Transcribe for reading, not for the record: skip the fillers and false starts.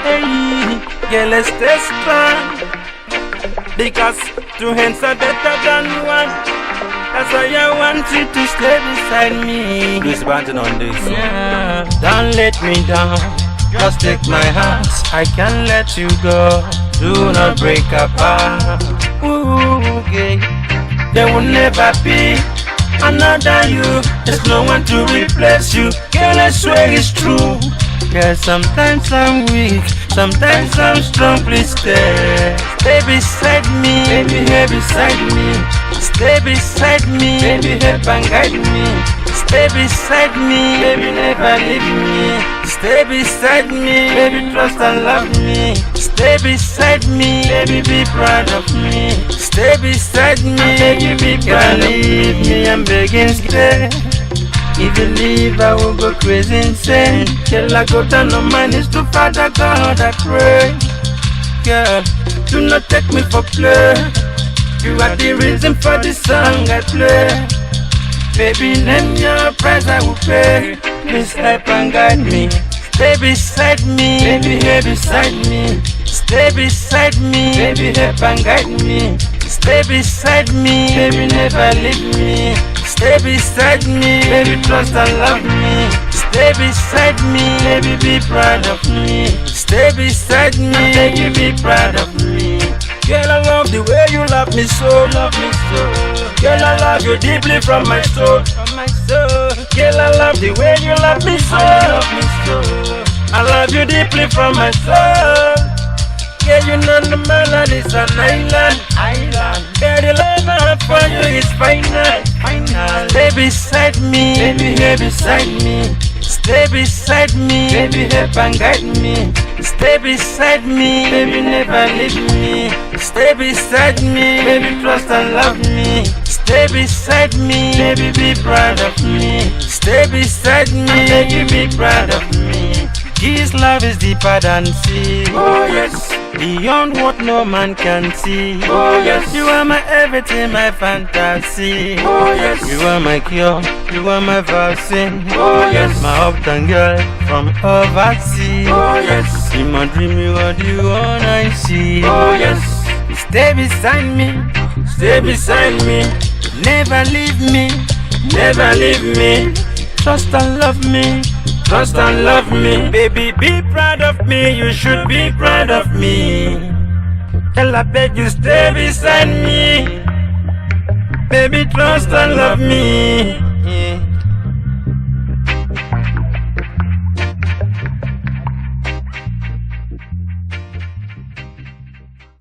Hey, girl, let's stay strong, because two hands are better than one. That's why I want you to stay beside me. Who's banting on this? Yeah. Don't let me down, just take my hands. I can't let you go, do not break apart. Ooh, okay. There will never be another you. There's no one to replace you. Girl, I swear it's true. Yeah, sometimes I'm weak, sometimes I'm strong. Please stay beside me, baby, here beside me. Stay beside me, baby, help and guide me. Stay beside me, baby, never leave me. Stay beside me, baby, trust and love me. Stay beside me, baby, be proud of me. Stay beside me, baby, be proud of me. I'm begging, stay. If you leave, I will go crazy insane. Till I go down on my knees to Father God, I pray. Girl, do not take me for play. You are the reason for the song I play. Baby, name your price, I will pay. Please help and guide me. Stay beside me, baby, here beside me. Stay beside me, baby, help and guide me. Stay beside me, baby, never leave me. Stay beside me, baby, trust and love me. Stay beside me, baby, be proud of me. Stay beside me, baby, be proud of me. Girl, I love the way you love me so, love me so. Girl, I love you deeply from my soul, from my soul. Girl, I love the way you love me so, love me so. I love you deeply from my soul. Yeah, you know the melody is an island, island. Yeah, the love I have for you is final, final. Stay beside me, baby, here beside me. Stay beside me, baby, help and guide me. Stay beside me, baby, never leave me. Stay beside me, baby, trust and love me. Stay beside me, baby, be proud of me. Stay beside me, baby, be proud of me. His love is deeper than sea. Oh yes, beyond what no man can see. Oh yes, you are my everything, my fantasy. Oh yes, you are my cure, you are my vaccine. Oh yes, my uptown girl from overseas. Oh yes, in my dream you are the one I see. Oh yes, stay beside me, stay beside me. Never leave me, never leave me. Trust and love me, trust and love me. Baby, be proud of me, you should be proud of me. Girl, I beg you, stay beside me. Baby, trust and love me.